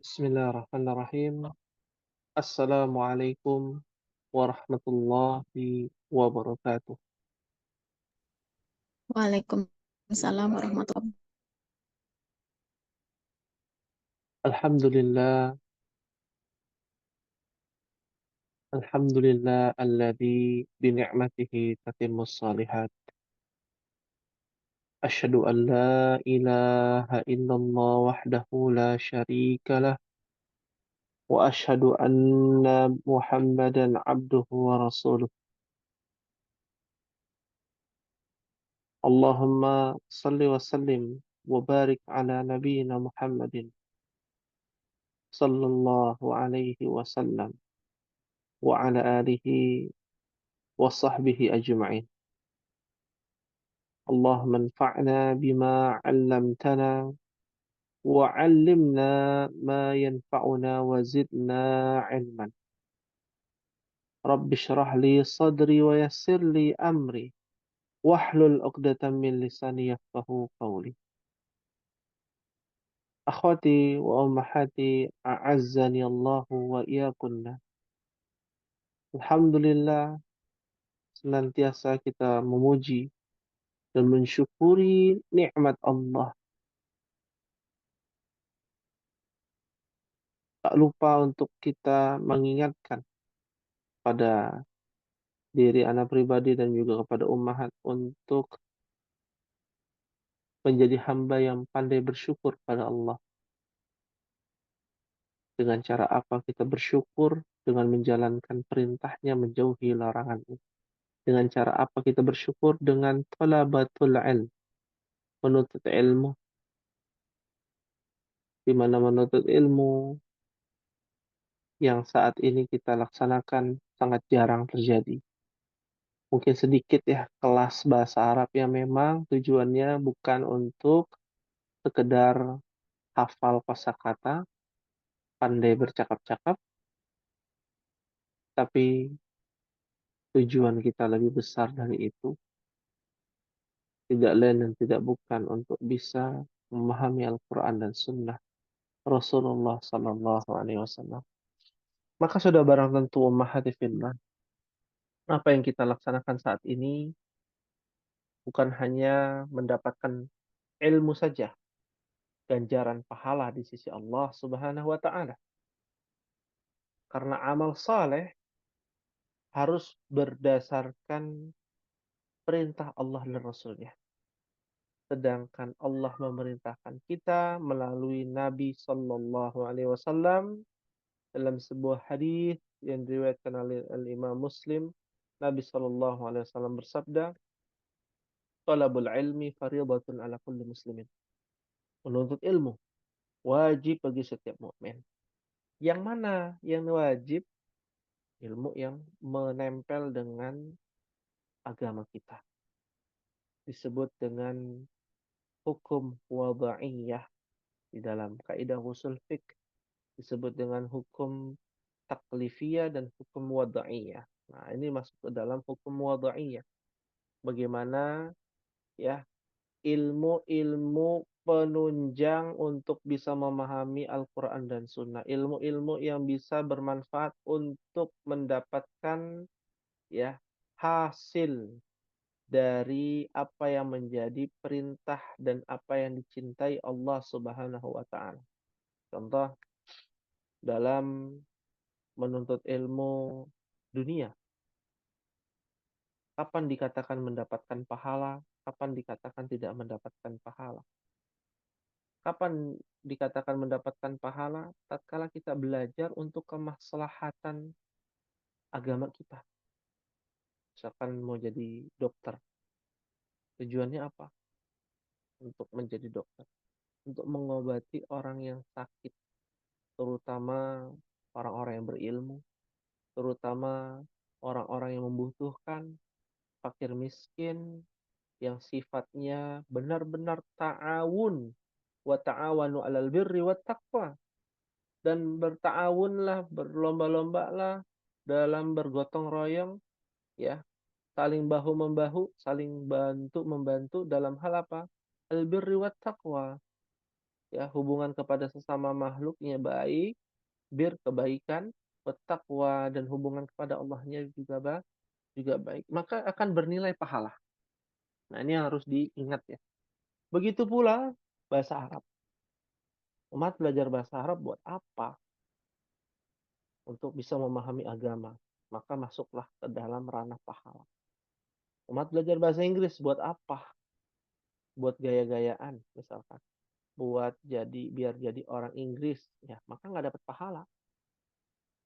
Bismillahirrahmanirrahim. Assalamualaikum warahmatullahi wabarakatuh. Waalaikumsalam warahmatullahi wabarakatuh. Alhamdulillah, alhamdulillah alladzi bi ni'matihi tatimmus shalihat. Asyhadu an la ilaha illallah wahdahu la syarika lah wa asyhadu anna Muhammadan abduhu wa rasuluh. Allahumma salli wa sallim wa barik ala nabiyyina Muhammadin sallallahu alaihi wasallam wa ala alihi wa sahbihi ajma'in. Allahumma anfa'na bima 'allamtana wa 'allimna ma yanfa'una wa zidna 'ilman. Rabbi shrah li sadri wa yassir li amri wahlul 'uqdatam min lisani yafqahu qawli. Akhwati wa ummahati a'azzani Allahu wa iyyakunna. Alhamdulillah, senantiasa kita memuji dan mensyukuri nikmat Allah. Tak lupa untuk kita mengingatkan pada diri anak pribadi dan juga kepada ummahat untuk menjadi hamba yang pandai bersyukur pada Allah. Dengan cara apa kita bersyukur? Dengan menjalankan perintahnya, menjauhi larangannya. Dengan cara apa kita bersyukur? Dengan talabatul ilm, menuntut ilmu, di mana menuntut ilmu yang saat ini kita laksanakan sangat jarang terjadi. Mungkin sedikit ya kelas bahasa Arab yang memang tujuannya bukan untuk sekedar hafal kosakata, pandai bercakap-cakap, tapi tujuan kita lebih besar dari itu, tidak lain dan tidak bukan untuk bisa memahami Al-Quran dan Sunnah Rasulullah Sallallahu Alaihi Wasallam. Maka sudah barang tentu ummahati fillah, apa yang kita laksanakan saat ini bukan hanya mendapatkan ilmu saja, ganjaran pahala di sisi Allah Subhanahu wa taala. Karena amal saleh harus berdasarkan perintah Allah dan Rasulnya. Sedangkan Allah memerintahkan kita melalui Nabi Sallallahu Alaihi Wasallam dalam sebuah hadis yang diriwayatkan oleh Imam Muslim. Nabi Sallallahu Alaihi Wasallam bersabda, "Talabul ilmi fariidatun ala kulli muslimin." Menuntut ilmu wajib bagi setiap mukmin. Yang mana yang wajib? Ilmu yang menempel dengan agama kita. Disebut dengan hukum wada'iyah di dalam kaidah usul fiqh, disebut dengan hukum taklifiyah dan hukum wada'iyah. Nah, ini masuk ke dalam hukum wada'iyah. Bagaimana ya ilmu-ilmu penunjang untuk bisa memahami Al-Quran dan Sunnah. Ilmu-ilmu yang bisa bermanfaat untuk mendapatkan ya hasil dari apa yang menjadi perintah dan apa yang dicintai Allah Subhanahu wa taala. Contoh dalam menuntut ilmu dunia, kapan dikatakan mendapatkan pahala, kapan dikatakan tidak mendapatkan pahala. Kapan dikatakan mendapatkan pahala? Tatkala kita belajar untuk kemaslahatan agama kita. Misalkan mau jadi dokter, tujuannya apa? Untuk menjadi dokter, untuk mengobati orang yang sakit, terutama orang-orang yang berilmu, terutama orang-orang yang membutuhkan, fakir miskin, yang sifatnya benar-benar ta'awun, wa ta'awanu 'alal birri wat taqwa, dan berta'awunlah, berlomba-lombalah dalam bergotong royong, ya, saling bahu membahu, saling bantu membantu dalam hal apa? Al birri wat taqwa, Ya, hubungan kepada sesama makhluknya baik, bir kebaikan, bertakwa dan hubungan kepada Allahnya juga baik, maka akan bernilai pahala. Nah, ini harus diingat ya. Begitu pula bahasa Arab. Umat belajar bahasa Arab buat apa? Untuk bisa memahami agama. Maka masuklah ke dalam ranah pahala. Umat belajar bahasa Inggris buat apa? Buat gaya-gayaan misalkan. Biar jadi orang Inggris. Ya, maka nggak dapat pahala.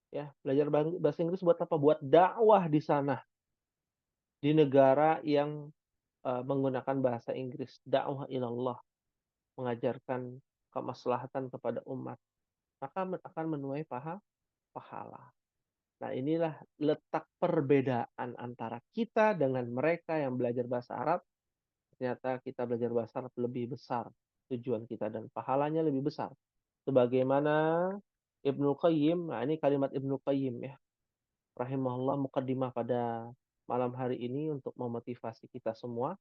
Ya, belajar bahasa Inggris buat apa? Buat dakwah di sana. Di negara yang menggunakan bahasa Inggris. Dakwah ilallah. Mengajarkan kemaslahatan kepada umat. Maka akan menuai pahala. Nah, inilah letak perbedaan antara kita dengan mereka yang belajar bahasa Arab. Ternyata kita belajar bahasa Arab lebih besar tujuan kita dan pahalanya lebih besar. Sebagaimana Ibnu Qayyim, nah ini kalimat Ibnu Qayyim ya, rahimahullah muqaddimah pada malam hari ini untuk memotivasi kita semua.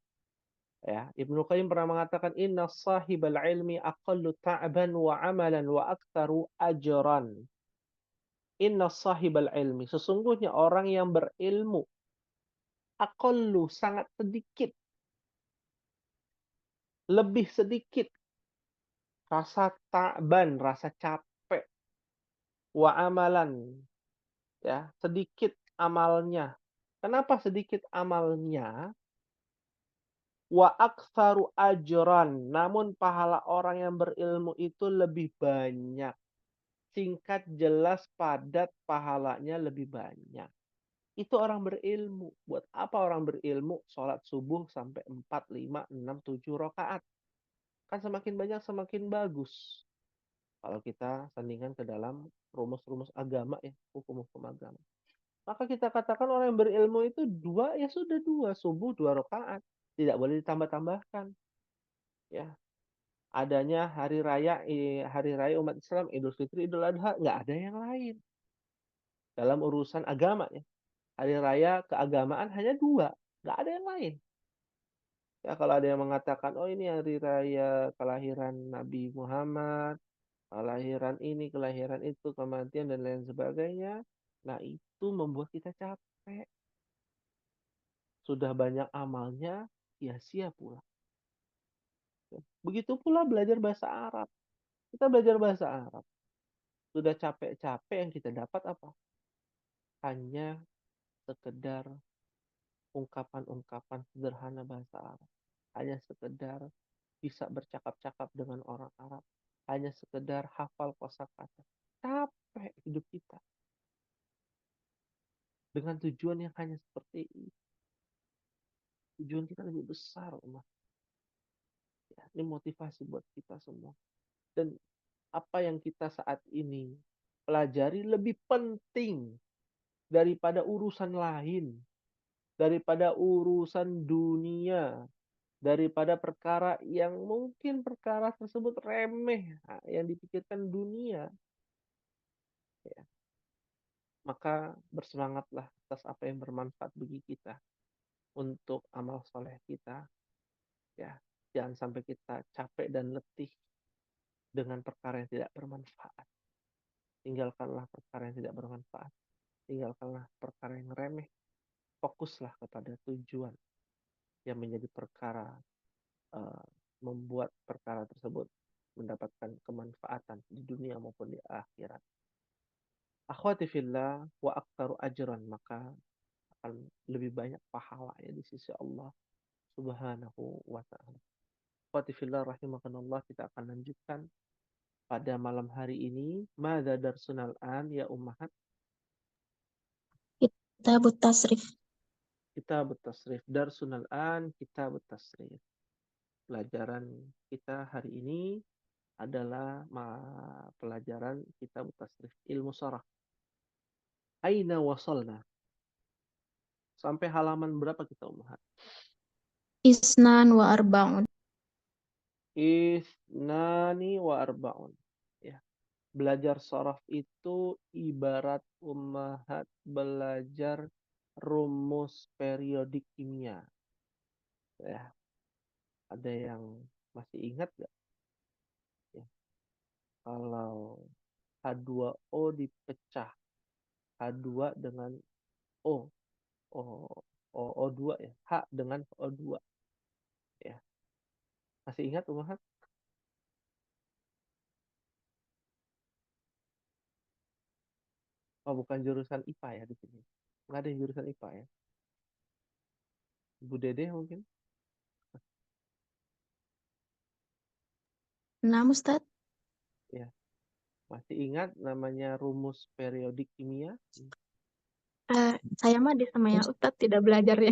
Ya, Ibnu Qayyim pernah mengatakan inna sahibal ilmi aqallu ta'ban wa amalan wa aktsaru ajran. Inna sahibal ilmi, sesungguhnya orang yang berilmu aqallu sangat sedikit, lebih sedikit rasa ta'ban, rasa capek, wa amalan, ya, sedikit amalnya. Kenapa sedikit amalnya? Wa aktsaru ajran, namun pahala orang yang berilmu itu lebih banyak. Singkat, jelas, padat, pahalanya lebih banyak. Itu orang berilmu. Buat apa orang berilmu? Sholat subuh sampai 4, 5, 6, 7 rakaat. Kan semakin banyak semakin bagus. Kalau kita sandingkan ke dalam rumus-rumus agama ya, hukum-hukum agama. Maka kita katakan orang yang berilmu itu dua, ya sudah dua. Subuh 2 rakaat. Tidak boleh ditambah-tambahkan. Ya, adanya hari raya umat Islam, Idul Fitri, Idul Adha, nggak ada yang lain. Dalam urusan agama ya. Hari raya keagamaan hanya dua. Nggak ada yang lain. Ya, kalau ada yang mengatakan, oh ini hari raya kelahiran Nabi Muhammad, kelahiran ini, kelahiran itu, kematian, dan lain sebagainya. Nah, itu membuat kita capek. Sudah banyak amalnya, sia-sia pula. Begitu pula belajar bahasa Arab. Kita belajar bahasa Arab. Sudah capek-capek yang kita dapat apa? Hanya sekedar ungkapan-ungkapan sederhana bahasa Arab. Hanya sekedar bisa bercakap-cakap dengan orang Arab. Hanya sekedar hafal kosakata. Capek hidup kita. Dengan tujuan yang hanya seperti ini. Tujuan kita lebih besar, Umar. Ya, ini motivasi buat kita semua. Dan apa yang kita saat ini pelajari lebih penting daripada urusan lain. Daripada urusan dunia. Daripada perkara yang mungkin perkara tersebut remeh. Yang dipikirkan dunia. Ya. Maka bersemangatlah atas apa yang bermanfaat bagi kita. Untuk amal soleh kita. Ya, jangan sampai kita capek dan letih dengan perkara yang tidak bermanfaat. Tinggalkanlah perkara yang tidak bermanfaat. Tinggalkanlah perkara yang remeh. Fokuslah kepada tujuan yang menjadi perkara membuat perkara tersebut mendapatkan kemanfaatan di dunia maupun di akhirat. Akhwati fillah wa aktaru ajran, maka akan lebih banyak pahala ya di sisi Allah Subhanahu wa ta'ala. Akhwati fillah rahimakumullah, kita akan lanjutkan pada malam hari ini. Madza darsunal an ya ummahat? Kitabut Tasrif. Kitab Tasrif. Darsunal an Kitab Tasrif. Pelajaran kita hari ini adalah pelajaran Kitab Tasrif, ilmu sharah. Aina wasalna? Sampai halaman berapa kita ummahat? Isnan wa arbaun. Isnani wa arbaun. Ya. Belajar sharaf itu ibarat ummahat belajar rumus periodik kimia. Ya. Ada yang masih ingat nggak? Ya. Kalau H2O dipecah H2 dengan O, O2 ya, H dengan O2 ya. Masih ingat Umahat? Oh, bukan jurusan IPA ya di sini. Nggak ada yang jurusan IPA ya. Bu Dede mungkin? Nah, Ustadz, Ya. Masih ingat namanya rumus periodik kimia? saya mah di sama ya Ustadz tidak belajar ya.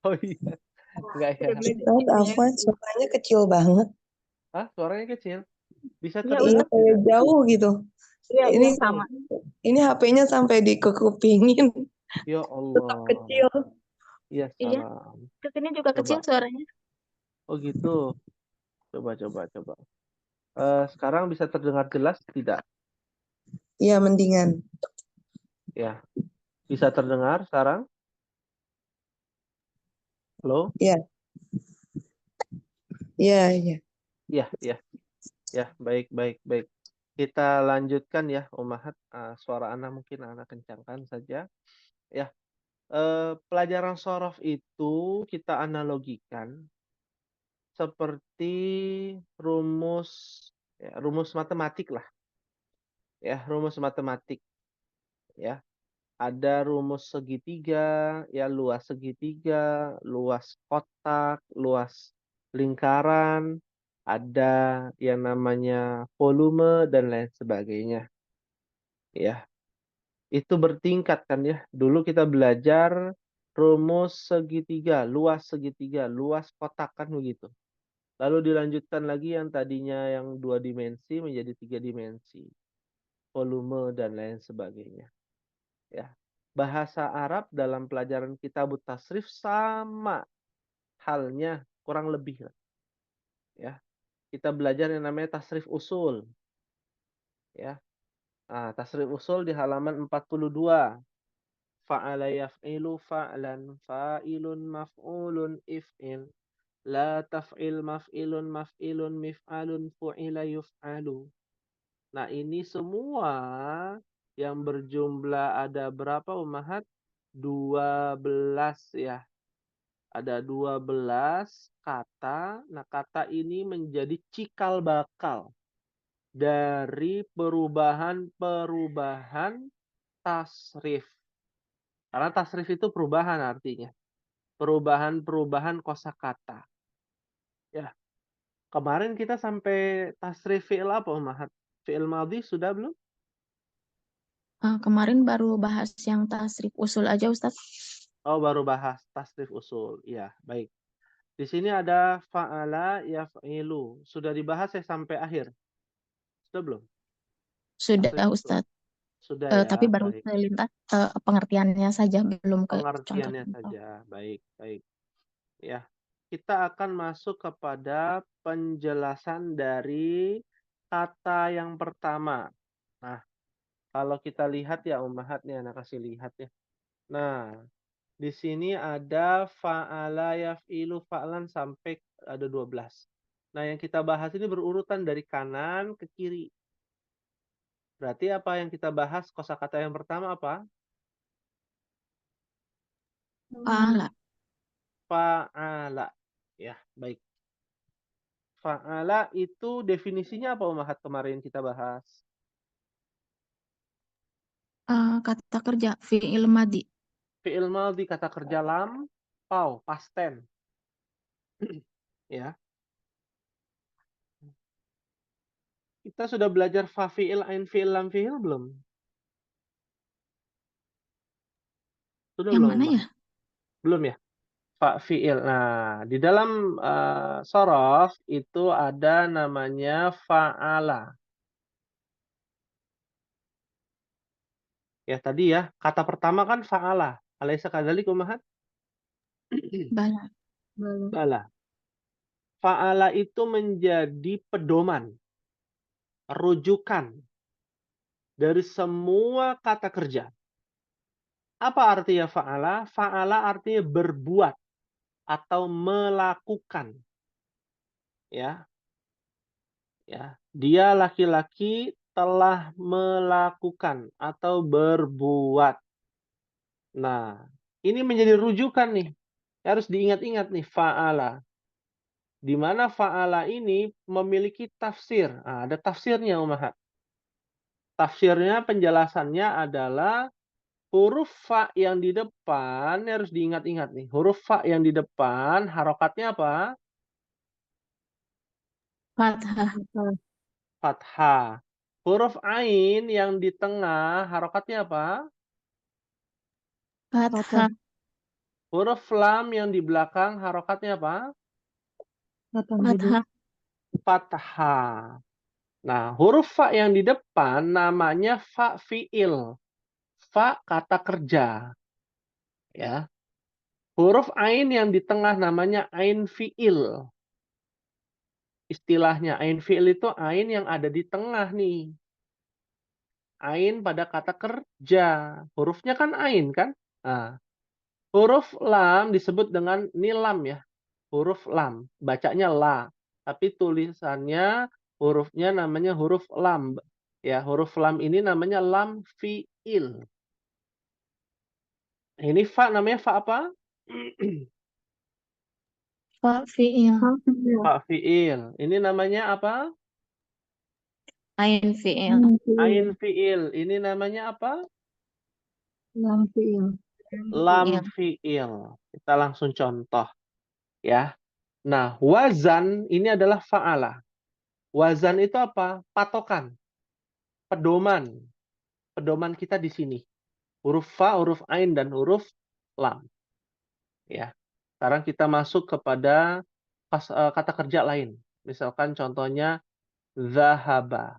Oh iya, enggak ya. Tidak belajar Ustadz kimia. Afwan suaranya kecil banget. Ah, suaranya kecil. Bisa Iya Iya terdengar Ustadz, kayak tidak? jauh gitu. iya Ini iya sama. ini HP-nya sampai dikekupingin. Ya Tetap Allah. kecil. Ya Iya, salam. kesini juga kecil Coba. suaranya. Oh gitu. Coba. Sekarang bisa terdengar jelas tidak? Iya mendingan. Ya. Bisa terdengar sekarang? Halo? Iya, iya. Ya. Ya, baik. Kita lanjutkan ya, Umahat. Suara anak mungkin anak kencangkan saja. Ya, pelajaran sorof itu kita analogikan seperti rumus rumus matematik lah ya, rumus matematik ya. Ada rumus segitiga, ya luas segitiga, luas kotak, luas lingkaran, ada yang namanya volume dan lain sebagainya. Ya, itu bertingkat kan ya. Dulu kita belajar rumus segitiga, luas kotak kan begitu. Lalu dilanjutkan lagi yang tadinya yang 2 dimensi menjadi 3 dimensi, volume dan lain sebagainya. Ya, bahasa Arab dalam pelajaran kitabut tasrif sama halnya kurang lebih lah. Ya, kita belajar yang namanya tasrif usul. Ya, tasrif usul di halaman 42. Fa'ala yaf'ilu fa'lan fa'ilun maf'ulun if'il la taf'il maf'ilun mif'alun fu'ila yuf'alu. Nah, ini semua yang berjumlah ada berapa Umahat? 12 ya. Ada 12 kata. Nah, kata ini menjadi cikal bakal dari perubahan-perubahan tasrif. Karena tasrif itu perubahan artinya. Perubahan-perubahan kosakata. Ya, kemarin kita sampai tasrif fi'il apa, Umahat? Fi'il madhi sudah belum? Kemarin baru bahas yang tasrif usul aja Ustadz. Oh, baru bahas tasrif usul. Iya, baik. Di sini ada fa'ala yaf'ilu. Sudah dibahas ya sampai akhir? Sudah belum? Tasrif Sudah usul. Ustadz. Sudah ya, Tapi baru baik. selintas pengertiannya saja, belum ke Pengertiannya contoh-contoh. saja. Baik. Ya. Kita akan masuk kepada penjelasan dari kata yang pertama. Nah, kalau kita lihat ya Ummahat nih, anak kasih lihat ya. Nah, di sini ada fa'ala yaf'ilu fa'lan sampai ada 12. Nah, yang kita bahas ini berurutan dari kanan ke kiri. Berarti apa yang kita bahas kosakata yang pertama apa? Lah, Fa'ala. Ya, baik. Fa'ala itu definisinya apa Ummahat kemarin kita bahas? kata kerja fi'il madi. Fi'il madhi kata kerja lampau, past tense. Ya. Kita sudah belajar fa fi'il, ain fi'il, lam fi'il belum? Sudah Yang belum, mana ya? Ummahat? Belum ya? Fa fi'il. Nah, di dalam sorof itu ada namanya fa'ala. Ya, tadi ya, kata pertama kan fa'ala. Alaysa kadzalik Ummahat? Bala. Belum. Bala. Fa'ala itu menjadi pedoman, rujukan dari semua kata kerja. Apa artinya fa'ala? Fa'ala artinya berbuat atau melakukan. Ya, Ya, dia laki-laki telah melakukan atau berbuat. Nah, ini menjadi rujukan nih. Harus diingat-ingat nih, fa'ala. Di mana fa'ala ini memiliki tafsir. Nah, ada tafsirnya, Umahat. Tafsirnya, penjelasannya adalah huruf fa yang di depan, ini harus diingat-ingat nih. Huruf fa yang di depan, harokatnya apa? Fathah. Fathah. Huruf ain yang di tengah, harokatnya apa? Fathah. Huruf lam yang di belakang, harokatnya apa? Fathah. Fathah. Nah, huruf fa yang di depan namanya fa fi'il. Fa kata kerja. Ya. Huruf ain yang di tengah namanya ain fi'il. Istilahnya ain fi'il itu ain yang ada di tengah nih. Ain pada kata kerja. Hurufnya kan ain kan? Nah, huruf lam disebut dengan nilam ya. Huruf lam. Bacanya la. Tapi tulisannya hurufnya namanya huruf lam. Ya, huruf lam ini namanya lam fi'il. Ini fa namanya fa apa? Fa fi'il. Fa fi'il. Ini namanya apa? Ain fi'il. Ain fi'il. Ini namanya apa? Lam fi'il. Lam fi'il. Kita langsung contoh ya. Nah, wazan ini adalah fa'ala. Wazan itu apa? Patokan, pedoman. Pedoman kita di sini. Huruf fa, huruf ain, dan huruf lam. Ya. Sekarang kita masuk kepada kata kerja lain. Misalkan contohnya zahaba.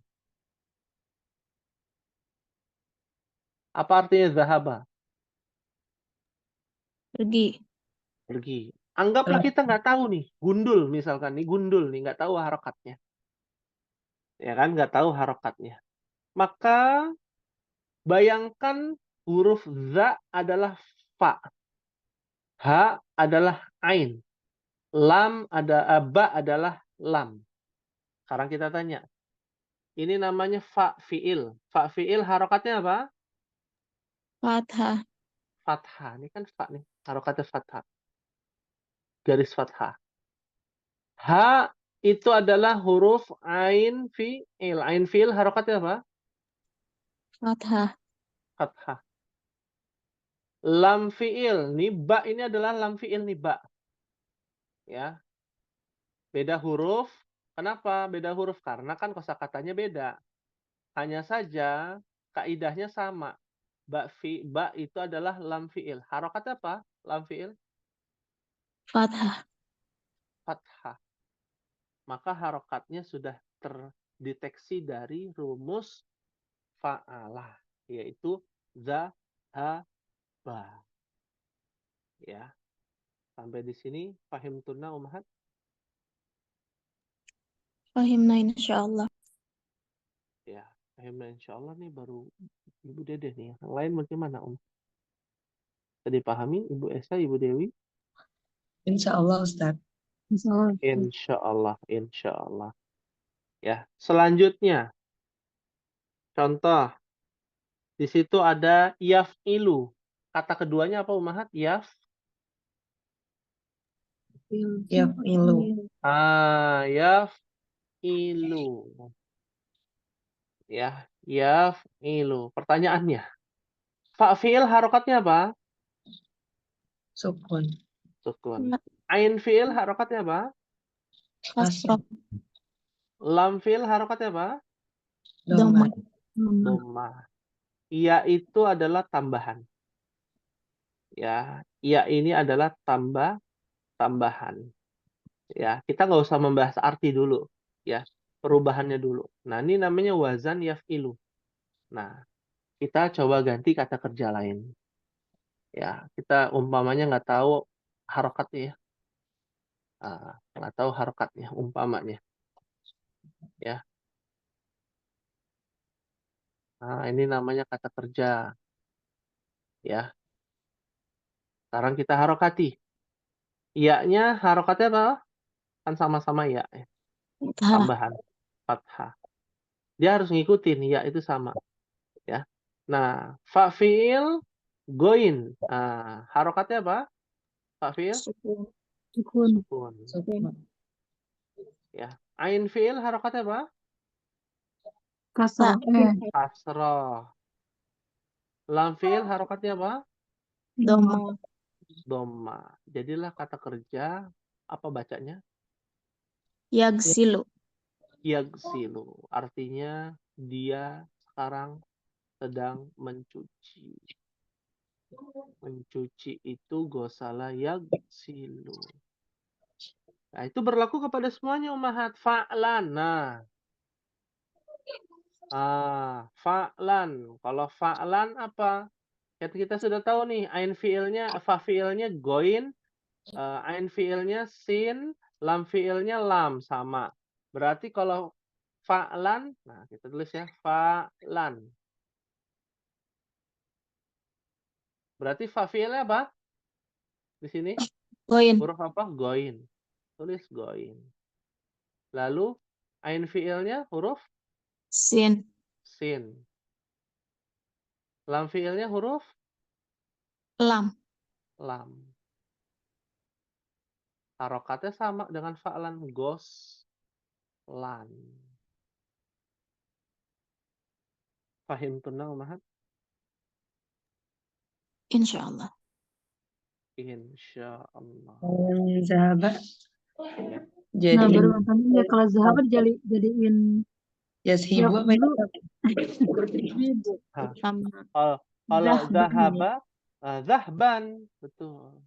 Apa artinya zahaba? Pergi. Pergi. Anggaplah kita nggak tahu nih, gundul misalkan nih, gundul nih, nggak tahu harokatnya. Ya kan, nggak tahu harokatnya. Maka bayangkan huruf za adalah fa. Ha adalah ain. Lam ba adalah lam. Sekarang kita tanya. Ini namanya fa fi'il. Fa fi'il harokatnya apa? Fathah. Fathah. Ini kan fa nih. Harokatnya fathah. Garis fathah. Ha itu adalah huruf ain fi'il. Ain fi'il harokatnya apa? Fathah. Fathah. Lam fi'il. Nih ba ini adalah lam fi'il nih ba. Ya. Beda huruf. Kenapa beda huruf? Karena kan kosakatanya beda. Hanya saja kaidahnya sama. Ba itu adalah lam fi'il. Harokatnya apa? Lam fi'il? Fathah. Fathah. Maka harokatnya sudah terdeteksi dari rumus fa'alah. Yaitu za, ha, ba. Ya. Sampai di sini pahim tunna umahat? Fahimna insyaallah. Ya. Pahimna insyaallah nih baru Ibu Dede nih. Yang lain bagaimana Bisa dipahami Ibu Esa, Ibu Dewi? Insya Allah Ustaz. Insya Allah, insya Allah. Ya, selanjutnya contoh di situ ada yaf'ilu. Kata keduanya apa Umahat? Ya ilu. Yaf'ilu. Ya, yaf'ilu. Pertanyaannya, fa'fi'il harokatnya apa? Sukun. Sukun. Ain fi'il harokatnya apa? Kasroh. Lam fi'il harokatnya apa? Doma. Dhammah. Ya itu adalah tambahan. Ya, ya ini adalah tambahan. Ya, kita nggak usah membahas arti dulu. Ya, perubahannya dulu. Nah, ini namanya wazan yaf'ilu. Nah, kita coba ganti kata kerja lain. Ya, kita umpamanya nggak tahu harokatnya ya. Nggak tahu harokatnya, umpamanya. Ya. Nah, ini namanya kata kerja. Ya. Sekarang kita harokati. Iya-nya harokatnya apa? Kan sama-sama ya. Fathah. Tambahan. fathah. Dia harus ngikutin, ya itu sama. Ya. Nah, fa fi'il goin. Harokatnya apa? Fa fi'il Sukun. Sukun. sukun. Ya. Ain fi'il harokatnya apa? Kasrah. Kasroh. Lam fi'il harokatnya apa? Doma. Doma. Jadilah kata kerja apa bacanya? Yagsilu. Yagsilu. Artinya dia sekarang sedang mencuci. Mencuci itu gosala yagsilu. Nah, itu berlaku kepada semuanya ummahat. Fa'lan. Nah, fa'lan. Kalau fa'lan apa? Kita sudah tahu nih, ain fiilnya, fa fiilnya goin, ain fiilnya sin, lam fiilnya lam sama. Berarti kalau fa'lan, nah kita tulis ya, fa'lan. Berarti fa fiilnya apa? Di sini Goin. huruf apa? Goin. Tulis goin. Lalu ain fiilnya huruf Sin. sin. Lam fiilnya huruf Lam. lam. Harokatnya sama dengan fa'lan, goslan. Fahim tunna umahat? Insyaallah. Insyaallah. Zahaba. Ya. Jadi Nah, baru katanya ya kalau zahabat jadiin Yazhibu apa dulu Ibu. Hah. Sama. Kalau Zahban. zahaba, zahban, betul.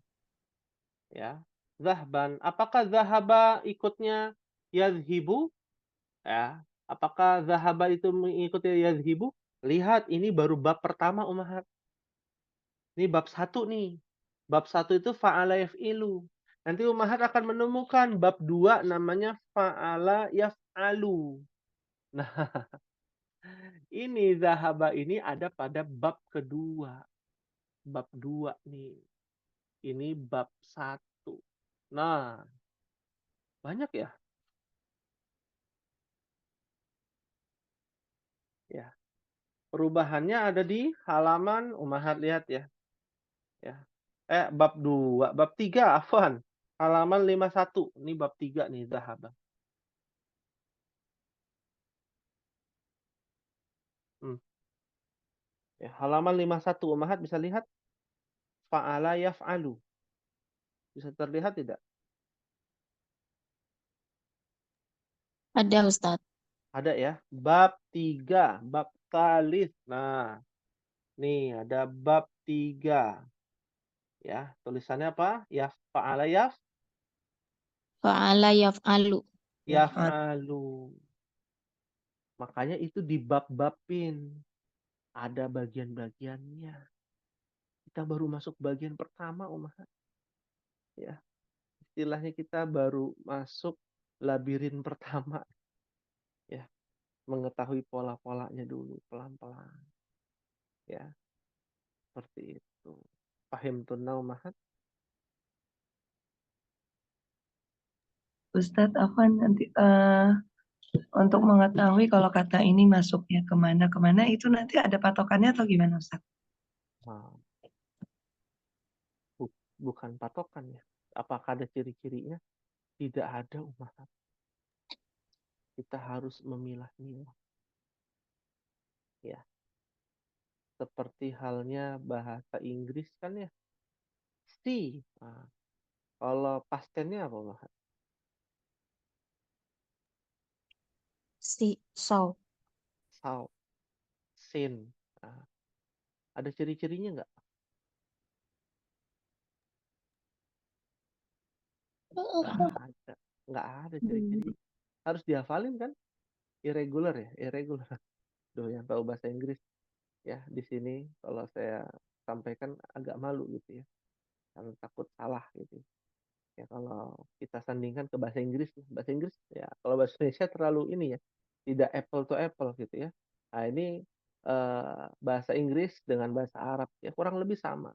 Ya, zahban. Apakah zahaba ikutnya yazhibu? Ya. Apakah zahaba itu mengikuti yazhibu? Lihat, ini baru bab pertama umahat. Ini bab 1 nih. Bab 1 itu fa'ala yaf'ilu. Nanti umahat akan menemukan bab 2 namanya fa'ala yaf'alu. Nah, ini zahaba ini ada pada bab kedua. Bab 2 nih. Ini bab 1. Nah, banyak ya? Ya. Perubahannya ada di halaman umahat lihat ya. Ya. Bab 2, bab 3 afwan. Halaman 51. Ini bab 3 nih zahaba. Ya, halaman 51 umahat bisa lihat fa'ala yaf'alu. Bisa terlihat tidak? Ada Ustaz. Ada ya. Bab 3, bab talis. Nah, nih ada bab 3. Ya, tulisannya apa? Fa'ala Fa'ala yaf'alu. yaf'alu. Makanya itu dibab-babin. Ada bagian-bagiannya. Kita baru masuk bagian pertama, umahat. Ya. Istilahnya kita baru masuk labirin pertama. Ya. Mengetahui pola-polanya dulu pelan-pelan. Ya. Seperti itu. Fahim tunna umahat? Ustadz Afwan nanti untuk mengetahui kalau kata ini masuknya kemana itu nanti ada patokannya atau gimana Ustadz? Nah, bukan patokan ya. Apakah ada ciri-cirinya? Tidak ada umahat. Kita harus memilah-milah. Ya. Seperti halnya bahasa Inggris kan ya. Si. Nah, kalau pastennya apa umahat? Si. So. Sao. Sin. Nah, ada ciri-cirinya nggak? Nggak ada. Nggak ada ciri-ciri. Harus dihafalin kan? Irregular ya, irregular. Duh, yang tahu bahasa Inggris ya di sini kalau saya sampaikan agak malu gitu ya, karena takut salah gitu. Ya kalau kita sandingkan ke bahasa Inggris ya kalau bahasa Indonesia terlalu ini ya, tidak apple to apple gitu ya. Nah ini bahasa Inggris dengan bahasa Arab ya kurang lebih sama.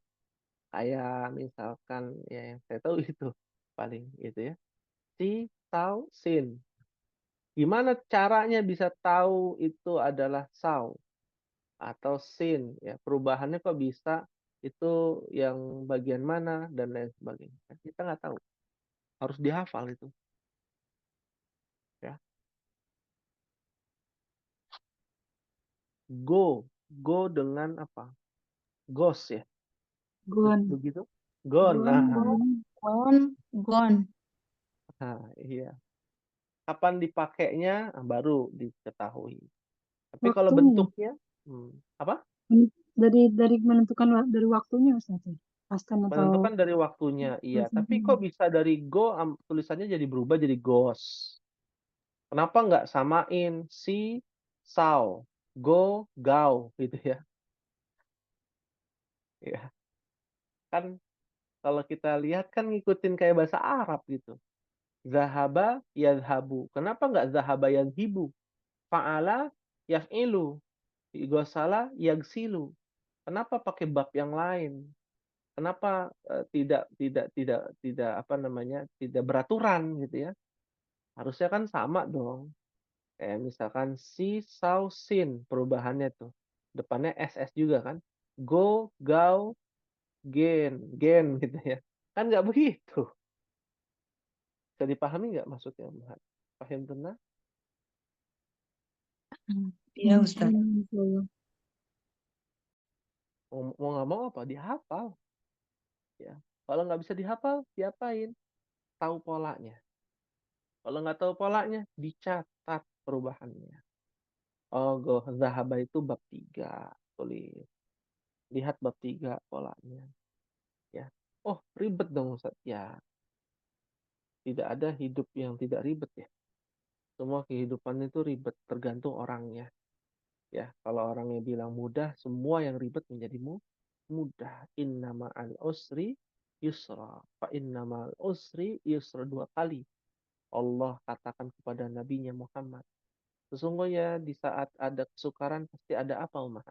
Kayak misalkan ya yang saya tahu itu paling gitu ya. Si, tau, sin. Gimana caranya bisa tahu itu adalah saw atau sin ya? Perubahannya kok bisa itu yang bagian mana dan lain sebagainya. Kan kita nggak tahu. Harus dihafal itu ya. Go dengan apa? Ghost ya. Gone. Begitu? Gone. Gone. Gone. Nah, iya. Kapan dipakainya baru diketahui. Tapi kalau Waktunya. bentuknya apa? Dari menentukan dari waktunya Ustaz. Paskan atau Menentukan dari waktunya, iya. Tapi kok bisa dari tulisannya jadi berubah jadi ghost? Kenapa nggak samain si, saw, gau gitu ya? Ya, kan kalau kita lihat kan ngikutin kayak bahasa Arab gitu. Zahaba yadhabu. Kenapa nggak zahaba yadhibu? Fa'ala yaf'ilu. Ghasala yagsilu. Kenapa pakai bab yang lain? Kenapa tidak apa namanya? Tidak beraturan gitu ya? Harusnya kan sama dong. Kayak misalkan si, saw, sin perubahannya tuh. Depannya SS juga kan. Go, gau, gen gitu ya. Kan nggak begitu. Bisa dipahami nggak maksudnya? Paham benar? Iya Ustaz. Mau nggak mau apa? Dihafal. Ya. Kalau nggak bisa dihafal, diapain? Tahu polanya. Kalau nggak tahu polanya, dicatat perubahannya. Oh, zahaba itu bab 3. Tulis. Lihat bab 3 polanya. Ya. Oh, ribet dong Ustaz. Ya, tidak ada hidup yang tidak ribet ya. Semua kehidupan itu ribet, tergantung orangnya. Ya, kalau orangnya bilang mudah, semua yang ribet menjadi mudah. Innama'al usri yusra. Fa innamal usri yusra 2 kali. Allah katakan kepada nabinya Muhammad. Sesungguhnya di saat ada kesukaran pasti ada apa, Umar?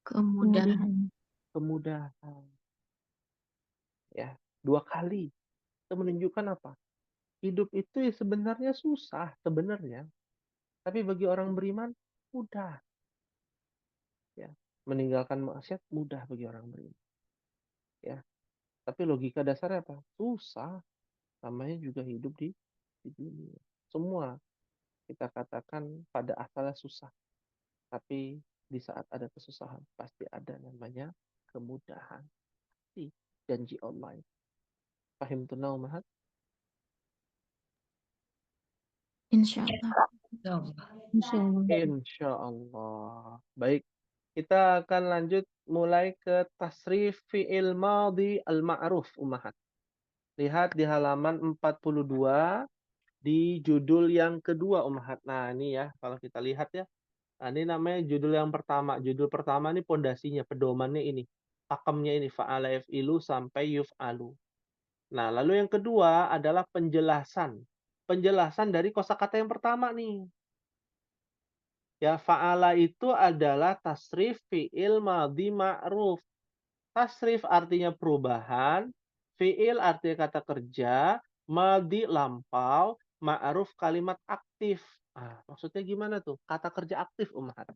Kemudahan. Kemudahan. Ya, 2 kali. Itu menunjukkan apa? Hidup itu ya sebenarnya susah, sebenarnya. Tapi bagi orang beriman, mudah. Ya, meninggalkan maksiat mudah bagi orang beriman. Ya, tapi logika dasarnya apa? Susah. Namanya juga hidup di dunia. Semua kita katakan pada asalnya susah. Tapi di saat ada kesusahan, pasti ada namanya kemudahan. Pasti janji Allah. Fahim tunau mahat? Insya Allah. Insya Allah. Insya Allah. Baik, kita akan lanjut mulai ke tasrif fi'il madhi al-ma'ruf, Ummahat. Lihat di halaman 42 di judul yang kedua, Ummahat. Nah, ini ya, kalau kita lihat ya. Nah, ini namanya judul yang pertama. Judul pertama ini pondasinya, pedomannya ini. Pakemnya ini, fa'ala yaf'ilu sampai yuf'alu. Nah, lalu yang kedua adalah penjelasan. Penjelasan dari kosakata yang pertama nih. Ya, fa'ala itu adalah tasrif fi'il madhi ma'ruf. Tasrif artinya perubahan, fi'il artinya kata kerja, madhi lampau, ma'ruf kalimat aktif. Maksudnya gimana tuh? Kata kerja aktif, Umar.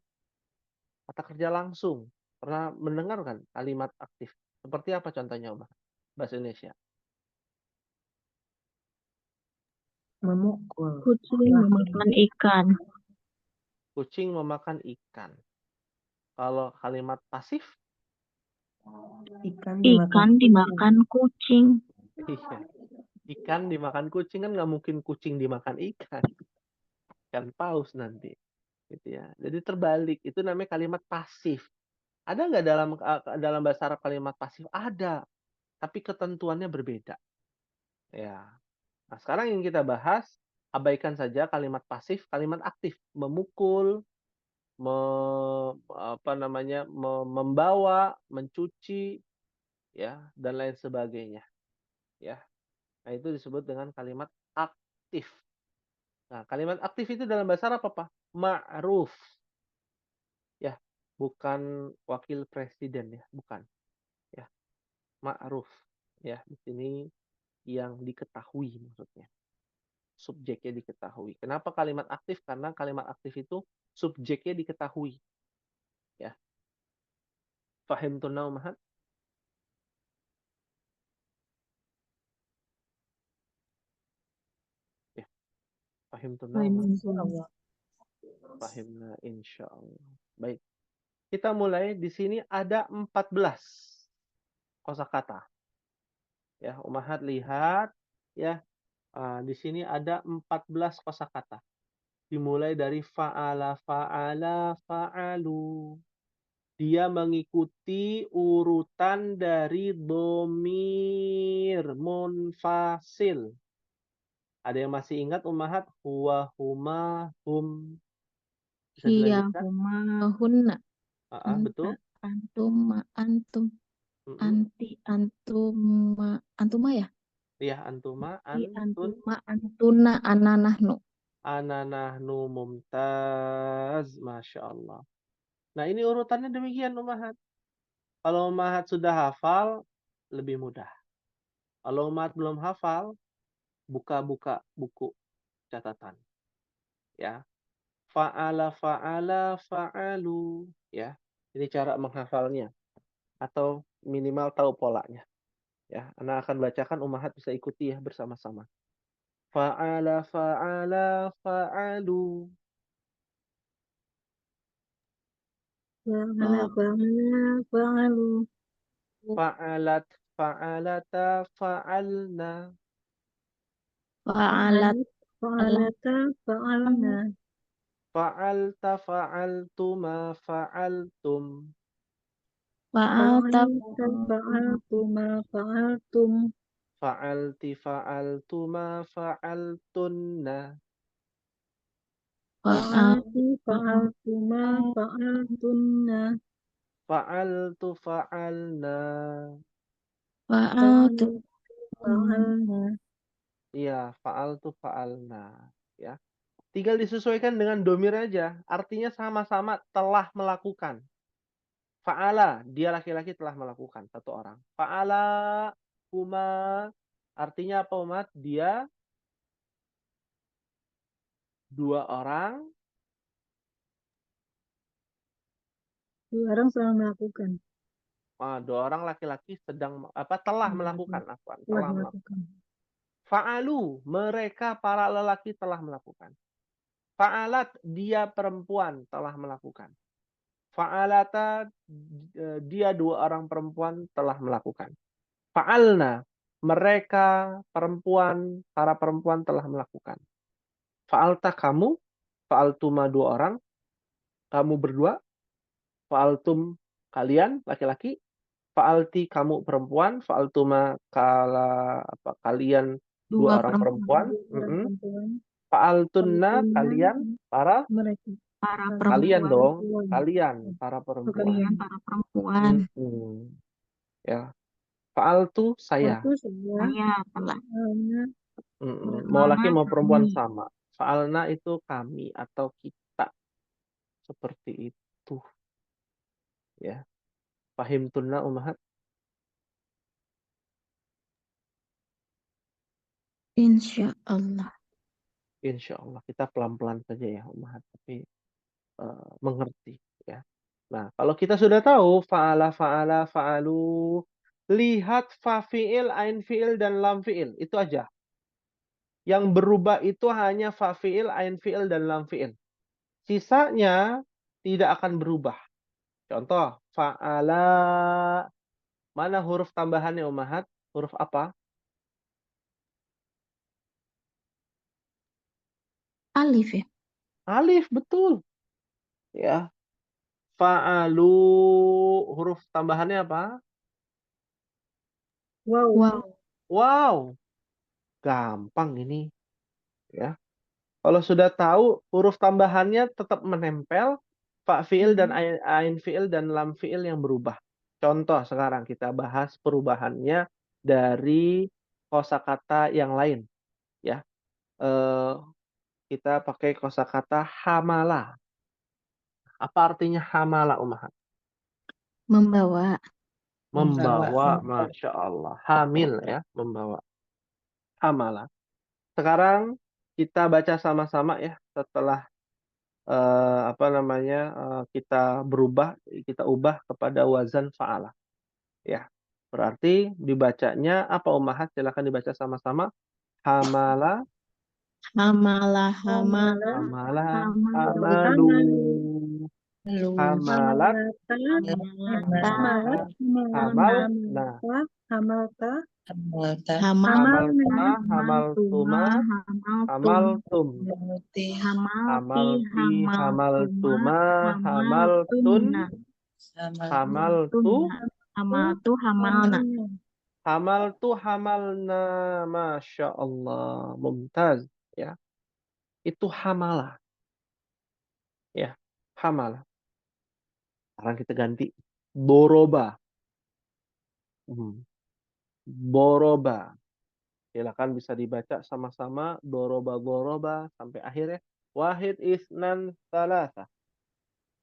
Kata kerja langsung. Pernah mendengar kan kalimat aktif? Seperti apa contohnya, Umar? Bahasa Indonesia. Memukul. Kucing memakan ikan. Kucing memakan ikan. Kalau kalimat pasif? Ikan Ikan dimakan kucing. Iya. Ikan dimakan kucing kan nggak mungkin kucing dimakan ikan. Ikan paus nanti. Gitu ya. Jadi terbalik. Itu namanya kalimat pasif. Ada nggak dalam bahasa Arab kalimat pasif? Ada. Tapi ketentuannya berbeda. Ya. Nah, sekarang yang kita bahas, abaikan saja kalimat pasif, kalimat aktif. Memukul, membawa, mencuci, ya, dan lain sebagainya. Ya. Nah, itu disebut dengan kalimat aktif. Nah, kalimat aktif itu dalam bahasa Arab apa? Ma'ruf. Ya, bukan wakil presiden ya, bukan. Ya, ma'ruf. Ya, di sini yang diketahui maksudnya. subjeknya diketahui. Kenapa kalimat aktif? Karena kalimat aktif itu subjeknya diketahui. Ya. Fahimtunna ummahat? Ya. Fahimtunna ummahat? Allah. Fahimna insyaallah. Baik. Kita mulai di sini ada 14 kosakata. Ya, ummahat lihat ya. Di sini ada 14 kosakata. Dimulai dari fa'ala, fa'ala, fa'alu. Dia mengikuti urutan dari dhamir munfasil. Ada yang masih ingat ummahat? Huwa, huma, hum. Bisa Hiya dilanjutkan? huma hunna. Betul. Anta antum antum Mm-mm. anti antuma ya? Iya, antuma, Anti antun, antuma antuna ananahnu. ananahnu, mumtaz. Masya Allah. Nah, ini urutannya demikian ummahat. Kalau ummahat sudah hafal, lebih mudah. Kalau ummahat belum hafal, buka-buka buku catatan. Ya. Fa'ala, fa'ala, fa'alu. Ya. Ini cara menghafalnya. Atau minimal tahu polanya. Ya. Anda akan bacakan, ummahat bisa ikuti ya bersama-sama. Fa'ala, fa'ala, fa'alu. Fa'ala, fa'ala, fa'alu. Fa'alat, fa'alata, fa'alna. Fa'alat Fa'alata, fa'alna. Fa'alta, fa'altuma, fa'altum. fa'alta Fa'alta, fa'altuma, fa'altum. Fa'alti, fa'altuma, fa'altunna. Fa'alti, fa'altuma, fa'altunna. Fa'altu, fa'alna. fa'altu Fa'alna. Iya, fa'altu, fa'alna. Ya. Tinggal disesuaikan dengan domir aja. Artinya sama-sama telah melakukan. Fa'ala, dia laki-laki telah melakukan, satu orang. Fa'ala, huma, artinya apa umat? Dia dua orang. Dua orang sedang melakukan. Dua orang laki-laki sedang telah melakukan, Telah telah melakukan. melakukan. Fa'alu, mereka para lelaki telah melakukan. Fa'alat, dia perempuan telah melakukan. Fa'alata, dia dua orang perempuan telah melakukan. Fa'alna, mereka perempuan, para perempuan telah melakukan. Fa'alta, kamu. Fa'altuma, dua orang. Kamu berdua. Fa'altum, kalian laki-laki. Fa'alti, kamu perempuan. Fa'altuma, kalian dua dua orang perempuan. Dua orang perempuan. Fa'altunna, Fa'altunna, kalian para. mereka. para Kalian perempuan. dong. Perempuan. Kalian para perempuan. Kalian para perempuan. Ya. Fa'altu, saya. Waktu saya Saya telah Mau laki mau perempuan kami. sama. Fa'alna itu kami atau kita. Seperti itu. Ya. Fahimtunna ummahat? Insya Allah. Insya Allah. Kita pelan-pelan saja ya ummahat. Tapi mengerti. Ya. Nah, kalau kita sudah tahu fa'ala, fa'ala, fa'alu. Lihat fa fi'il, ain fi'il, dan lam fi'il. Itu aja. Yang berubah itu hanya fa fi'il, ain fi'il, dan lam fi'il. Sisanya tidak akan berubah. Contoh, fa'ala. Mana huruf tambahannya ummahat? Huruf apa? Alif ya. Alif, betul. Ya. Fa'alu, huruf tambahannya apa? wow. Wow. Wow. Gampang ini. Ya. Kalau sudah tahu huruf tambahannya tetap menempel, fa fi'il dan ain fi'il dan lam fi'il yang berubah. Contoh sekarang kita bahas perubahannya dari kosakata yang lain. Ya. Kita pakai kosakata hamala. Apa artinya hamala ummahat? Membawa. Membawa, Masya Allah. Hamil ya, membawa. Hamala. Sekarang kita baca sama-sama ya setelah kita ubah kepada wazan fa'ala. Ya. Berarti dibacanya apa Ummahat? Silakan dibaca sama-sama. Hamala, Hamala, hamala, hamala, hamalu, hamalu, hamalat, hamalata, Hamalat, hamal, hamalta, Hamalta, hamalta, hamaltuma, hamaltum, hamaltum, hamalti, hamalti, hamalti, hamaltuma, hamaltuma, hamaltun, hamaltunna, hamaltu, hamaltu, hamalna. hamaltu, hamalna. Masya Allah, mumtaz. Ya, itu hamala. Ya, hamala. Sekarang kita ganti boroba. Boroba. Silakan bisa dibaca sama-sama doroba sampai akhir ya. Wahid isnan salasa.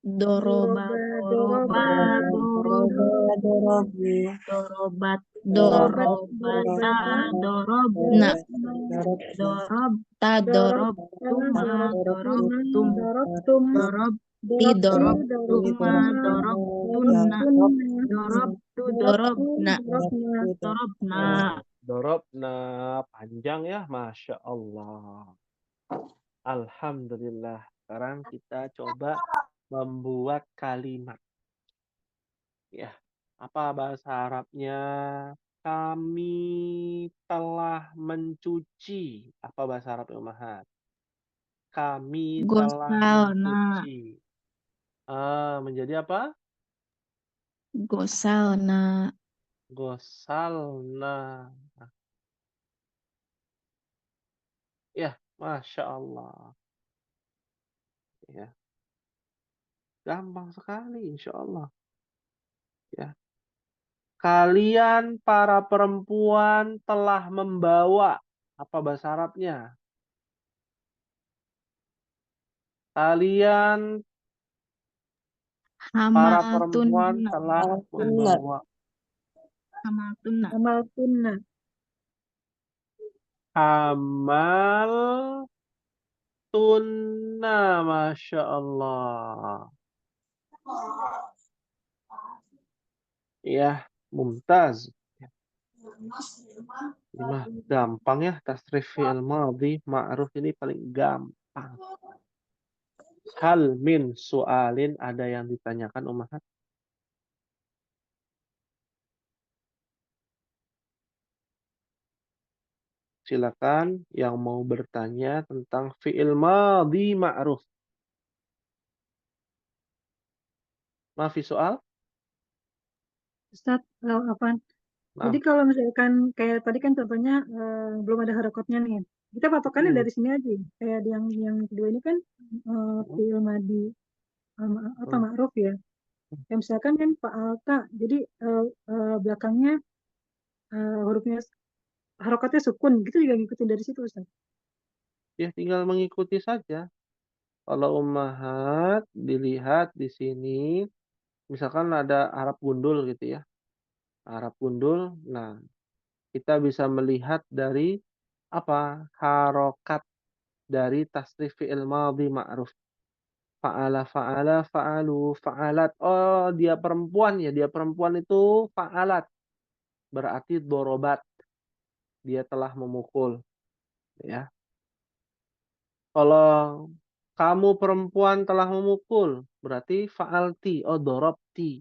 Doroba, doroba, dorobu, dorobu, dorobat, dorobat, dorobata, dorobna, dorobta, dorobtuma, dorobtum, dorobtum, dorobti, dorobtuma, dorobtunna, dorobtu, dorobna, dorobna. Dorobna panjang ya, Masya Allah. Alhamdulillah. Sekarang kita coba membuat kalimat. Ya, apa bahasa Arabnya? Kami telah mencuci. Apa bahasa Arab Ummahat? Kami telah Gosalna, mencuci. Menjadi apa? gosalna, Gosalna. Ya, Masya Allah. Ya, gampang sekali, insya Allah. Ya. Kalian para perempuan telah membawa. Apa bahasa Arabnya? Kalian para perempuan hamaltunna, telah membawa. hamaltunna, hamaltunna, Hamal tunna. Masya Allah. Ya, mumtaz. Ini mah gampang ya. Tasrif fi'il madhi ma'ruf ini paling gampang. Hal min su'alin, ada yang ditanyakan Ummahat? Silakan yang mau bertanya tentang fi'il madhi ma'ruf. Mafi soal? Ustaz, apa? Nah, Jadi kalau misalkan kayak tadi kan contohnya belum ada harokatnya nih, kita patokannya dari sini aja. Kayak yang kedua ini kan fi'il madi apa ma'ruf ya. Kayak misalkan kan fa'alta, jadi belakangnya hurufnya harokatnya sukun, gitu juga ngikutin dari situ Ustaz. ya tinggal mengikuti saja. Kalau Ummahat dilihat di sini, misalkan ada Arab gundul gitu ya. Arab gundul, nah kita bisa melihat dari apa? Harokat dari tasrif fi'il madhi ma'ruf. Fa'ala, fa'ala, fa'alu, fa'alat. Oh, dia perempuan ya. Dia perempuan itu fa'alat. Berarti dorobat. Dia telah memukul. Ya. Kalau kamu perempuan telah memukul, berarti fa'alti. Oh, dorobti.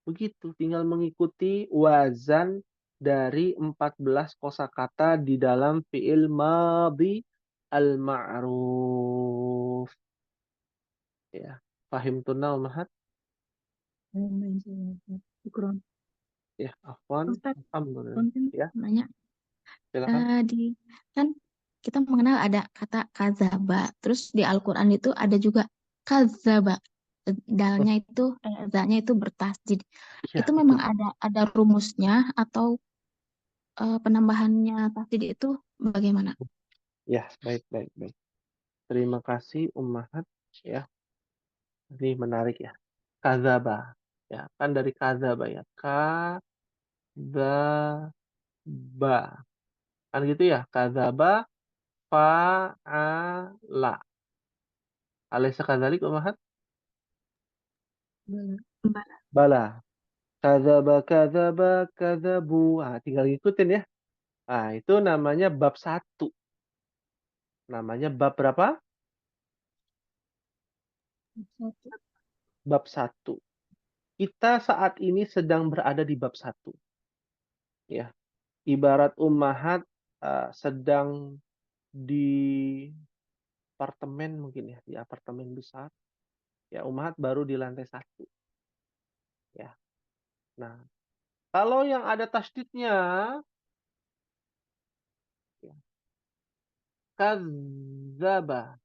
Begitu. Tinggal mengikuti wazan dari 14 kosakata di dalam fi'il madhi al-ma'ruf. Ya. Fahim tunna Ummahat? Syukron. Ya, afwan. Ustaz, Alhamdulillah. mungkin Ya, nanya silakan. kan kita mengenal ada kata kazaba, terus di Al-Quran itu ada juga kazaba, dalnya itu zanya itu bertasjid. Ya, Itu memang betul. ada rumusnya atau penambahannya tasjid itu bagaimana? Ya, baik, baik, baik. Terima kasih Ummahat. Ya, ini menarik ya. Kazaba. Ya, kan dari kazaba ya. Kazaba. Kan gitu ya. Kazaba fa'ala. Alaysa kadzalik ummahat? Bala. Bala. Kadzaba, kadzabu. Ah, tinggal ngikutin ya. Ah, itu namanya bab 1. Namanya bab berapa? Satu. Bab 1. Kita saat ini sedang berada di bab 1. Ya. Ibarat ummahat sedang di apartemen mungkin ya, di apartemen besar. Ya, ummahat baru di lantai 1. Ya. Nah, kalau yang ada tasdidnya, ya, kadzaba,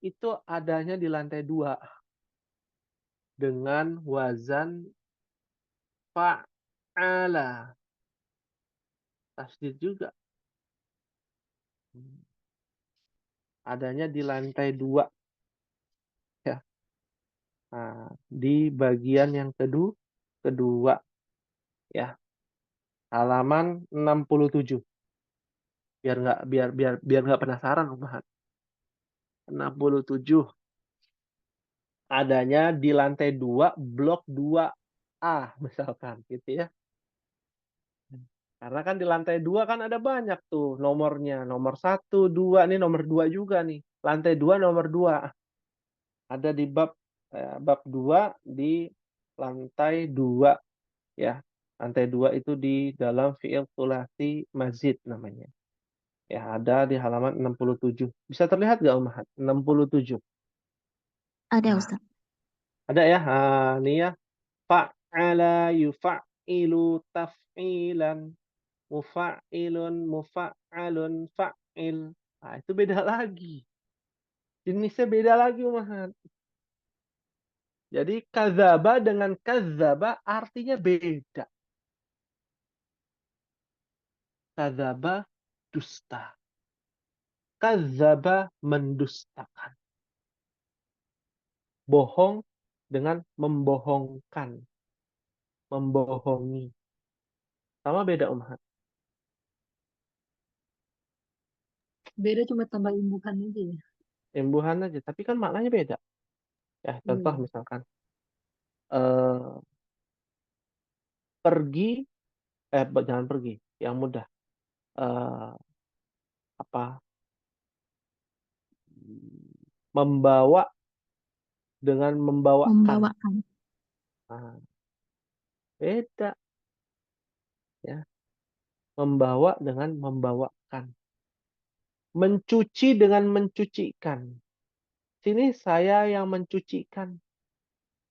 itu adanya di lantai 2 dengan wazan fa'ala. Tasdid juga. Adanya di lantai 2 ya. Nah, di bagian yang kedua ya. Halaman 67. Biar nggak penasaran ummahat. 67. Adanya di lantai 2 blok 2A misalkan gitu ya. Karena kan di lantai 2 kan ada banyak tuh nomornya. Nomor 1, 2, ini nomor 2 juga nih. Lantai 2 nomor 2. Ada di bab 2 di lantai 2 ya. Lantai 2 itu di dalam fi'il thulathi mazid namanya. Ya, ada di halaman 67. Bisa terlihat nggak ummahat? 67. Ada Nah, Ustaz. ada ya. Nah, ini ya. Fa'ala yufa''ilu taf'ilan. Mufa'ilun, mufa'alun, fa'il. Nah, itu beda lagi. Jenisnya beda lagi, ummahat. Jadi kadzaba dengan kadzaba artinya beda. Kadzaba dusta. Kadzaba mendustakan. Bohong dengan membohongkan. Membohongi. Sama beda, ummahat. Beda cuma tambah imbuhan aja ya. Imbuhan aja, tapi kan maknanya beda. Ya, contoh Iya. misalkan eh pergi jangan pergi, yang mudah. Eh apa? Membawa dengan membawakan. Membawakan. Nah, beda ya. Membawa dengan membawakan. Mencuci dengan mencucikan. Sini saya yang mencucikan.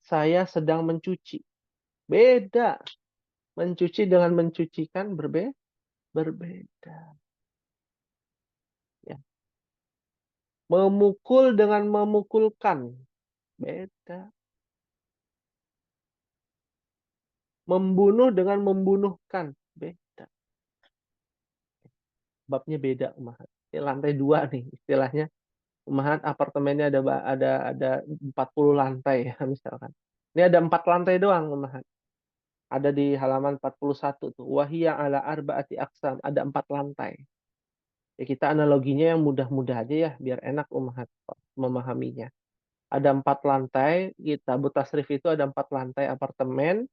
Saya sedang mencuci. Beda. Mencuci dengan mencucikan berbeda. Ya. Memukul dengan memukulkan. Beda. Membunuh dengan membunuhkan. Beda. Babnya beda, ummahat. Ini lantai 2 nih istilahnya. Ummahat apartemennya ada 40 lantai ya misalkan. Ini ada 4 lantai doang, ummahat. Ada di halaman 41 tuh. Wahiyya ala arba'ati aqsam. Ada 4 lantai. Ya, kita analoginya yang mudah-mudah aja ya biar enak ummahat memahaminya. Ada 4 lantai, kita Tasrif itu ada 4 lantai apartemen.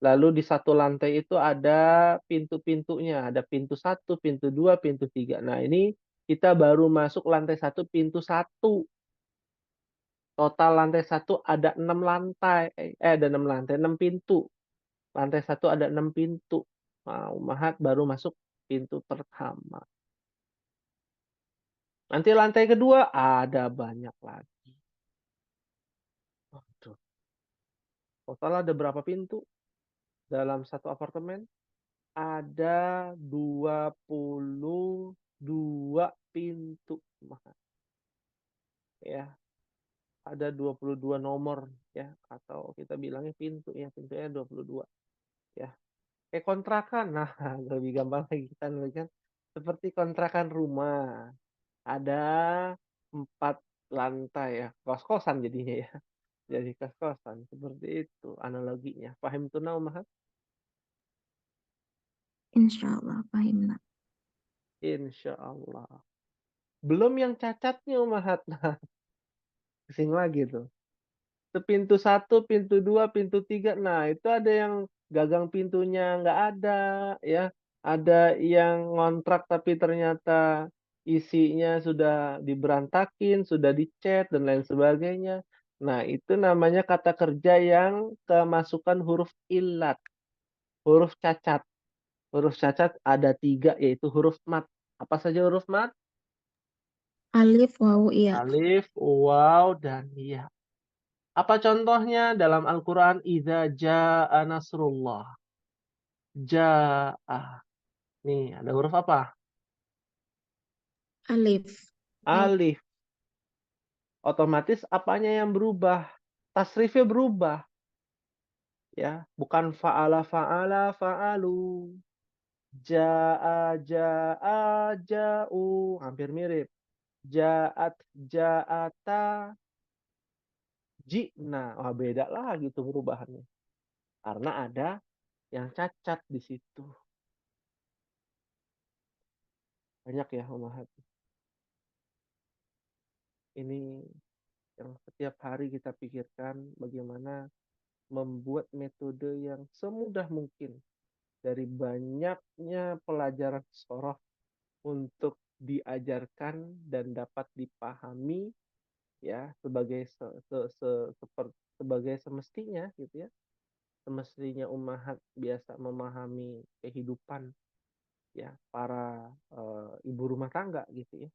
Lalu di satu lantai itu ada pintu-pintunya. Ada pintu 1, pintu 2, pintu 3. Nah, ini kita baru masuk lantai 1, pintu 1. Total lantai 1 ada 6 lantai. Ada 6 lantai, 6 pintu. Lantai 1 ada 6 pintu. Nah, ummahat baru masuk pintu pertama. Nanti lantai kedua ada banyak lagi. Waduh. Total ada berapa pintu dalam satu apartemen? Ada 22 pintu. Ya, ada 22 nomor ya, atau kita bilangnya pintu ya, pintunya 22 ya. Kayak kontrakan. Nah, lebih gampang lagi kita nuliskan seperti kontrakan rumah. Ada 4 lantai ya, kos-kosan jadinya ya. Jadi kos-kosan seperti itu analoginya. Paham tuna ummahat? Insya Allah, paham. Insya Allah. Belum yang cacatnya Umahat. Nah, pusing lagi tuh. Itu pintu 1, pintu 2, pintu 3. Nah, itu ada yang gagang pintunya nggak ada, ya. Ada yang ngontrak tapi ternyata isinya sudah diberantakin, sudah dicat dan lain sebagainya. Nah, itu namanya kata kerja yang kemasukan huruf illat, huruf cacat. Huruf cacat ada 3, yaitu huruf mat. Apa saja huruf mat? Alif, wawu, iya. Alif, waw, dan ya. Apa contohnya dalam Al-Quran? Idza jaa nasrullah. Jaa. Nih, ada huruf apa? Alif. Alif. Otomatis apanya yang berubah? Tasrifnya berubah. Ya, bukan fa'ala, fa'ala, fa'alu. Jaa, jaa, ja'u. Hampir mirip. Ja'at, ja'ata, ji'na. Wah, beda lagi tuh perubahannya. Karena ada yang cacat di situ. Banyak ya, Umahat. Ini yang setiap hari kita pikirkan bagaimana membuat metode yang semudah mungkin dari banyaknya pelajaran sorof untuk diajarkan dan dapat dipahami ya sebagai sebagai semestinya gitu ya. Semestinya Ummahat biasa memahami kehidupan ya para ibu rumah tangga gitu ya.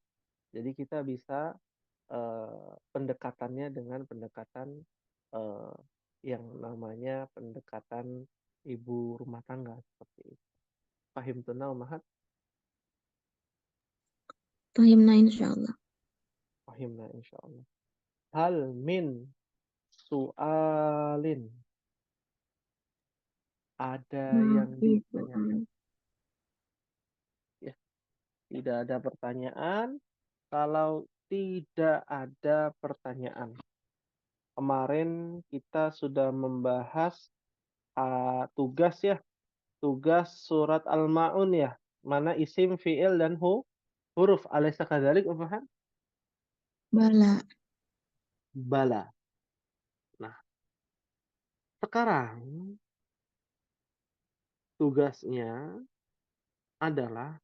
Jadi kita bisa pendekatannya dengan pendekatan eh, yang namanya pendekatan ibu rumah tangga seperti itu. Pahim tuna Ummahat? Fahimna insyaallah. Pahimna insyaallah. Hal min sualin. Ada yang Mafi ditanyakan? Ya, tidak ada pertanyaan. Kalau tidak ada pertanyaan, kemarin kita sudah membahas tugas ya, tugas surat Al-Ma'un ya, mana isim, fi'il, dan huruf. Alaysa kadzalik, Umahat? Bala. Bala. Nah, sekarang tugasnya adalah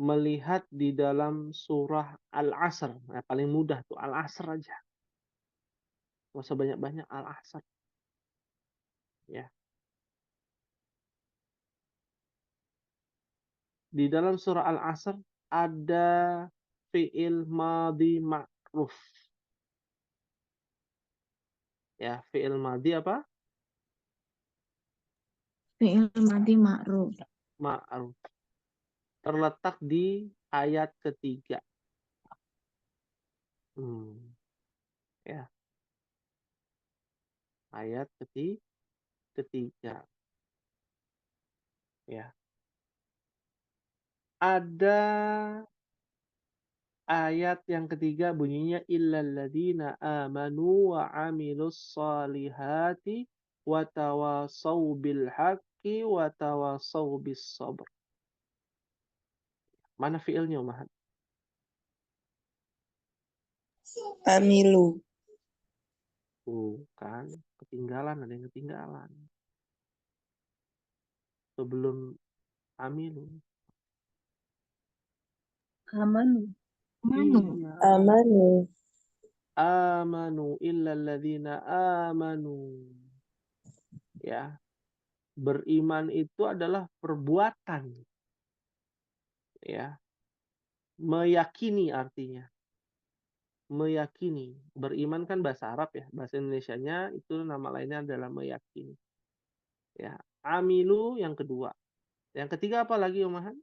melihat di dalam surah Al-Asr. Nah, paling mudah tuh Al-Asr aja. Nggak usah banyak-banyak, Al-Asr. Ya. Di dalam surah Al-Asr ada fi'il madhi ma'ruf. Ya, fi'il madhi apa? Fi'il madi ma'ruf. Ma'ruf. Terletak di ayat ketiga. Ya, ayat ketiga. Ya. Ada ayat yang ketiga bunyinya illalladzina amanu wa amilus solihati wa tawasaw bil haqqi wa tawasaw bis sabr. Mana fiilnya, Umahat? Amilu. Bukan, ketinggalan, ada yang ketinggalan. Sebelum amilu. Amanu. Manu. Iya. Amanu. Amanu illalladzina amanu. Ya. Beriman itu adalah perbuatan. Ya. Meyakini artinya. Meyakini. Beriman kan bahasa Arab ya. Bahasa Indonesianya itu nama lainnya adalah meyakini. Ya. Amilu yang kedua. Yang ketiga apa lagi, Umahan?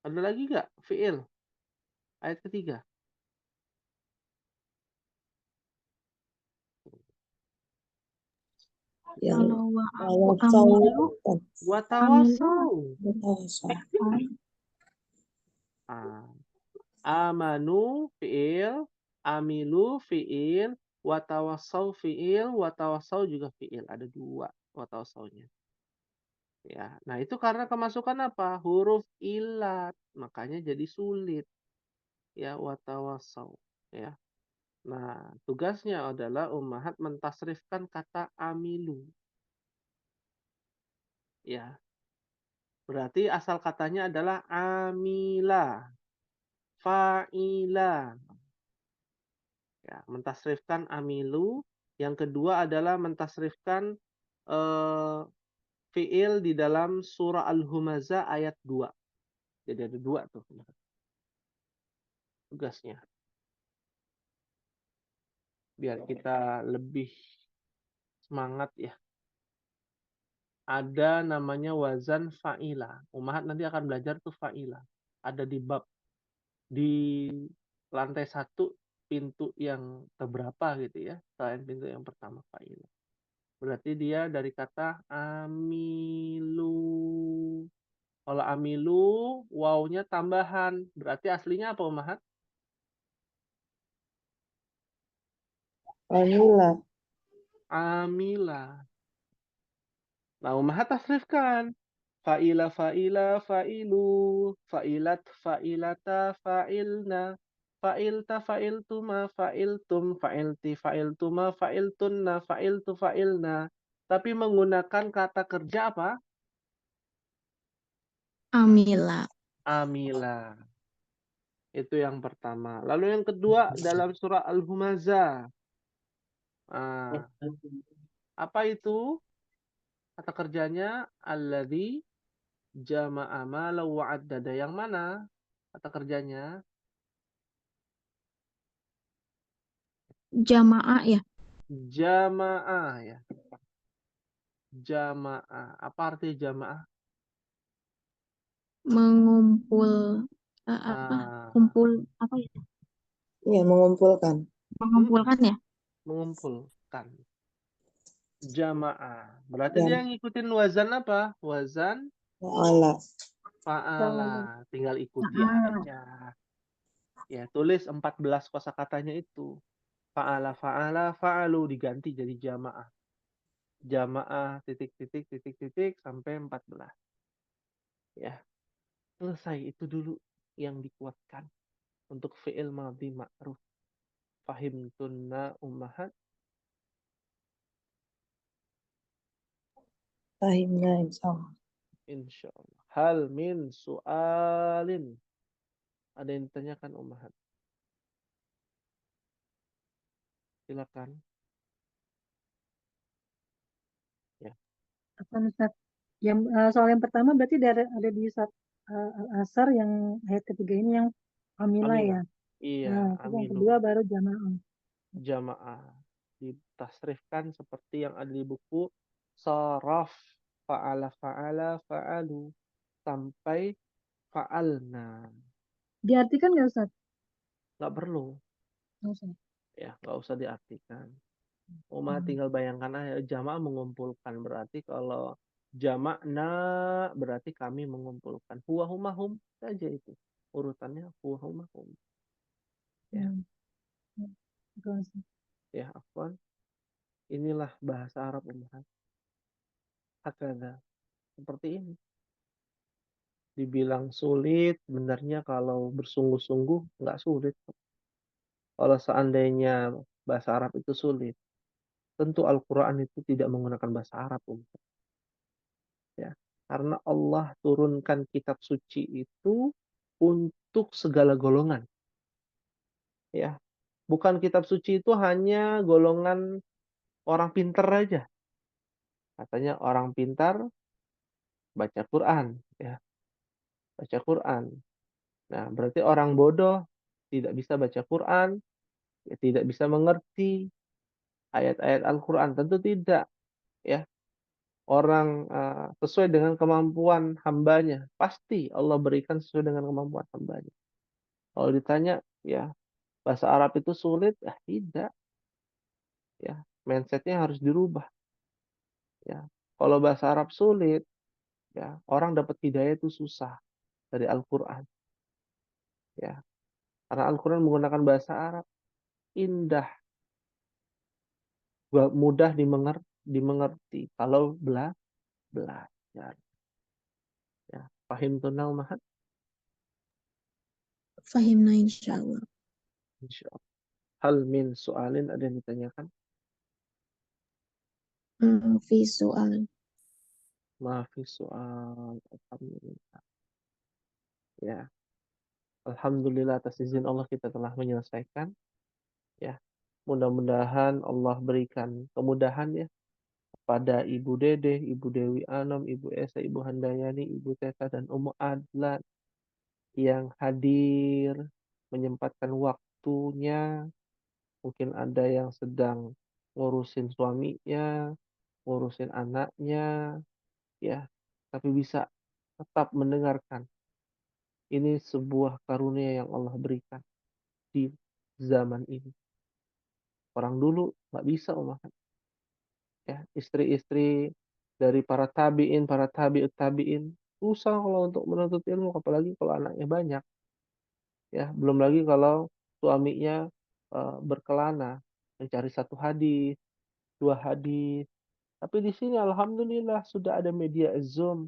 Ada lagi nggak? Fi'il. Ayat ketiga. Yang Kalau wa'afu tawasau. amilu. Watawasau. Tawasau. Ah. Amanu fi'il. Amilu fi'il. Watawasau fiil, watawasau juga fiil. Ada 2 watawasaunya. Ya, nah itu karena kemasukan apa? Huruf ilat, makanya jadi sulit. Ya, watawasau. Ya. Nah, tugasnya adalah ummahat mentasrifkan kata amilu. Ya, berarti asal katanya adalah amila, fa'ila. Ya, mentasrifkan amilu. Yang kedua adalah mentasrifkan fiil di dalam surah Al-Humazah ayat 2. Jadi ada 2 tuh tugasnya. Biar kita lebih semangat ya. Ada namanya wazan fa'ila. Ummahat nanti akan belajar tuh fa'ila. Ada di bab di lantai 1 pintu yang keberapa gitu ya. Selain pintu yang pertama fa'ila. Berarti dia dari kata amilu. Kalau amilu, wawnya tambahan. Berarti aslinya apa, Ummahat? Alhamdulillah. Amila. Nah, Ummahat tasrifkan. Fa'ila, fa'ila, fa'ilu. Fa'ilat, fa'ilata, fa'ilna. Fa'ilta, fa'iltuma, fa'iltum. Fa'ilti, fa'iltuma, fa'iltunna, fa'iltu, fa'ilna. Tapi menggunakan kata kerja apa? Amila. Amila. Itu yang pertama. Lalu yang kedua dalam surah Al-Humazah. Ah, apa itu? Kata kerjanya alladzi jama'a malan wa 'addada. Yang mana kata kerjanya? Jamaah ya. Jamaah ya. Jamaah. Apa arti jamaah? Mengumpul apa? Ah, Kumpul apa ya? Iya, mengumpulkan. Mengumpulkan ya. mengumpulkan. Jamaah. Berarti Dan dia ngikutin wazan apa? Wazan wa'ala. fa'ala. Tinggal ikuti Nah, aja. Ya, tulis 14 kosakatanya itu. Fa'ala, fa'ala, fa'alu diganti jadi jamaah. Jamaah titik titik titik titik sampai 14. Ya, selesai itu dulu yang dikuatkan untuk fi'il madhi ma'ruf. Fahimtunna ummahat. Fahimna insyaallah. Insyaallah. Hal min su'alin. Ada yang ditanyakan ummahat? Silakan. Ya. apa Ustaz? Yang soal yang pertama berarti ada di surat Al-Asr yang ayat ketiga ini yang Amila Amila. ya. Iya, Nah, terus yang amilu. kedua baru Jamaah. Jamaah. Ditasrifkan seperti yang ada di buku saraf. Fa'ala, fa'ala, fa'alu. Sampai fa'alna. Diartikan nggak Ustaz? Nggak perlu. Nggak usah. Ya, nggak usah diartikan. Uma Hmm. tinggal bayangkan aja. Jamaah mengumpulkan. Berarti kalau jama'na berarti kami mengumpulkan. Huwa humahum saja itu. Urutannya huwa humahum. Ya, Hmm. Hmm. Betul, Ustaz. ya afwan. Inilah bahasa Arab ummahat. Hakada. Seperti ini. Dibilang sulit, sebenarnya kalau bersungguh-sungguh nggak sulit. Kalau seandainya bahasa Arab itu sulit, tentu Al-Quran itu tidak menggunakan bahasa Arab. Ya. Karena Allah turunkan kitab suci itu untuk segala golongan. Ya. Bukan kitab suci itu hanya golongan orang pintar aja. Katanya orang pintar baca Quran. Ya. Baca Quran. Nah, berarti orang bodoh tidak bisa baca Quran, ya, tidak bisa mengerti ayat-ayat Al-Quran. Tentu tidak. Ya. Orang sesuai dengan kemampuan hambanya. Pasti Allah berikan sesuai dengan kemampuan hambanya. Kalau ditanya, ya bahasa Arab itu sulit? Tidak. Ya, mindsetnya harus dirubah. Ya, kalau bahasa Arab sulit, ya orang dapat hidayah itu susah dari Al-Quran. Ya, karena Al-Quran menggunakan bahasa Arab indah. mudah dimengerti kalau belajar. Ya, pahim tunau mahat, Fahimna insyaallah. insyaallah. Hal min soalin, ada yang ditanyakan? Fi soal. Maafi soal. Alhamdulillah. Ya, alhamdulillah atas izin Allah kita telah menyelesaikan. Ya, mudah-mudahan Allah berikan kemudahan ya pada Ibu Dede, Ibu Dewi Anom, Ibu Esa, Ibu Handayani, Ibu Teta, dan Umu Adlan yang hadir, menyempatkan waktunya. Mungkin ada yang sedang ngurusin suaminya, ngurusin anaknya, ya, tapi bisa tetap mendengarkan. Ini sebuah karunia yang Allah berikan di zaman ini. Orang dulu nggak bisa, ya, istri-istri dari para tabiin, para tabiut tabiin, susah kalau untuk menuntut ilmu, apalagi kalau anaknya banyak. Ya, belum lagi kalau suaminya berkelana mencari satu hadis, dua hadis. Tapi di sini alhamdulillah sudah ada media Zoom,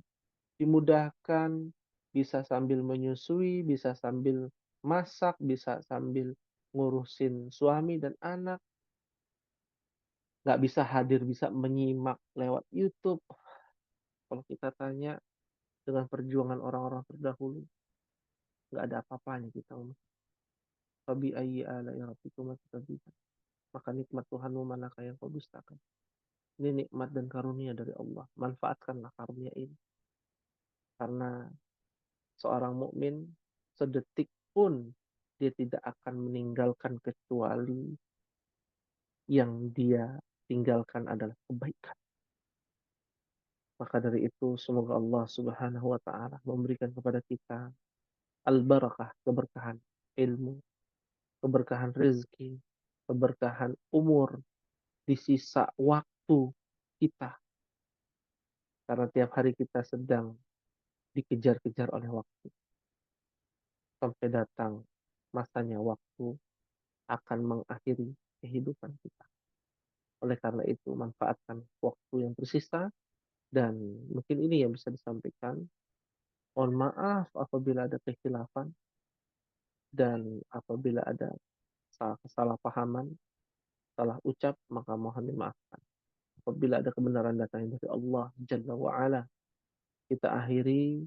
dimudahkan, bisa sambil menyusui, bisa sambil masak, bisa sambil ngurusin suami dan anak. Nggak bisa hadir, bisa menyimak lewat YouTube. Kalau kita tanya dengan perjuangan orang-orang terdahulu, nggak ada apa-apanya kita. Fabi ayyi ala'i rabbikuma tukadziban. Maka nikmat Tuhanmu manakah yang kau dustakan? Ini nikmat dan karunia dari Allah. Manfaatkanlah karunia ini. Karena seorang mukmin sedetik pun dia tidak akan meninggalkan kecuali yang dia tinggalkan adalah kebaikan. Maka dari itu semoga Allah Subhanahu wa taala memberikan kepada kita al-barakah, keberkahan ilmu, keberkahan rezeki, keberkahan umur di sisa waktu kita. Karena tiap hari kita sedang dikejar-kejar oleh waktu. Sampai datang masanya waktu akan mengakhiri kehidupan kita. Oleh karena itu, manfaatkan waktu yang tersisa. Dan mungkin ini yang bisa disampaikan. Mohon maaf apabila ada kekhilafan. Dan apabila ada kesalahpahaman, salah ucap, maka mohon dimaafkan. Apabila ada kebenaran datang dari Allah Jalla wa'ala, kita akhiri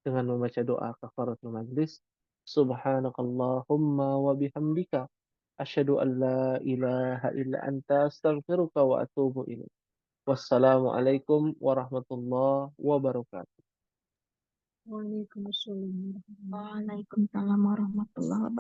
dengan membaca doa kafaratul majlis. Subhanakallahumma wa bihamdika asyhadu an la ilaha illa anta astaghfiruka wa atubu ilaik. Wassalamualaikum warahmatullahi wabarakatuh. Waalaikumsalam. Waalaikumsalam warahmatullahi wabarakatuh.